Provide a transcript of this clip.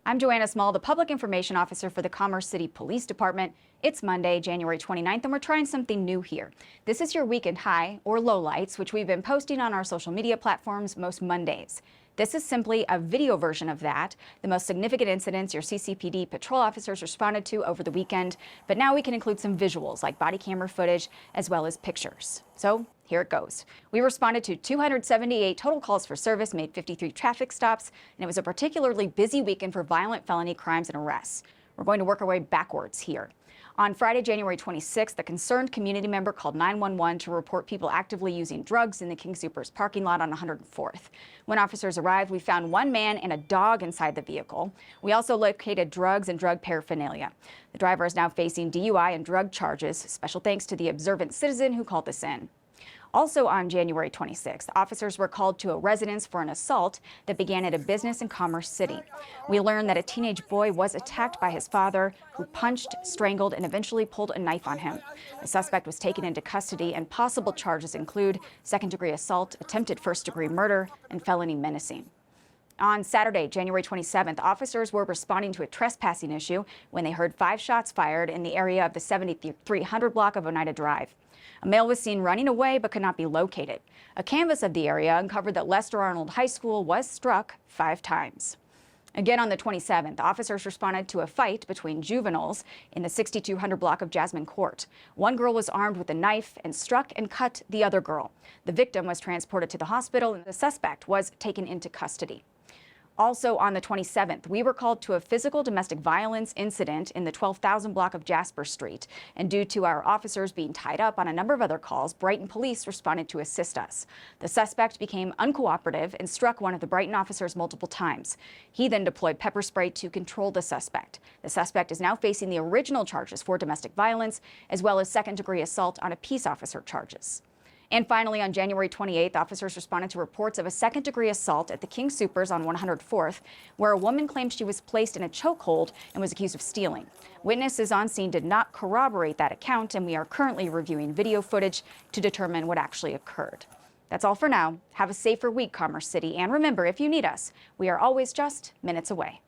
I'm Joanna Small, the Public Information Officer for the Commerce City Police Department. It's Monday, January 29th, and we're trying something new here. This is your weekend high, or lowlights, which we've been posting on our social media platforms most Mondays. This is simply a video version of that, the most significant incidents your CCPD patrol officers responded to over the weekend, but now we can include some visuals like body camera footage as well as pictures. So here it goes. We responded to 278 total calls for service, made 53 traffic stops, and it was a particularly busy weekend for violent felony crimes and arrests. We're going to work our way backwards here. On Friday, January 26th, a concerned community member called 911 to report people actively using drugs in the King Soopers parking lot on 104th. When officers arrived, we found one man and a dog inside the vehicle. We also located drugs and drug paraphernalia. The driver is now facing DUI and drug charges. Special thanks to the observant citizen who called this in. Also on January 26th, officers were called to a residence for an assault that began at a business in Commerce City. We learned that a teenage boy was attacked by his father, who punched, strangled, and eventually pulled a knife on him. The suspect was taken into custody, and possible charges include second-degree assault, attempted first-degree murder, and felony menacing. On Saturday, January 27th, officers were responding to a trespassing issue when they heard 5 shots fired in the area of the 7300 block of Oneida Drive. A male was seen running away but could not be located. A canvass of the area uncovered that Lester Arnold High School was struck 5 times. Again on the 27th, officers responded to a fight between juveniles in the 6200 block of Jasmine Court. One girl was armed with a knife and struck and cut the other girl. The victim was transported to the hospital and the suspect was taken into custody. Also on the 27th, we were called to a physical domestic violence incident in the 12,000 block of Jasper Street. And due to our officers being tied up on a number of other calls, Brighton police responded to assist us. The suspect became uncooperative and struck one of the Brighton officers multiple times. He then deployed pepper spray to control the suspect. The suspect is now facing the original charges for domestic violence, as well as second-degree assault on a peace officer charges. And finally, on January 28th, officers responded to reports of a second-degree assault at the King Soopers on 104th, where a woman claimed she was placed in a chokehold and was accused of stealing. Witnesses on scene did not corroborate that account, and we are currently reviewing video footage to determine what actually occurred. That's all for now. Have a safer week, Commerce City, and remember, if you need us, we are always just minutes away.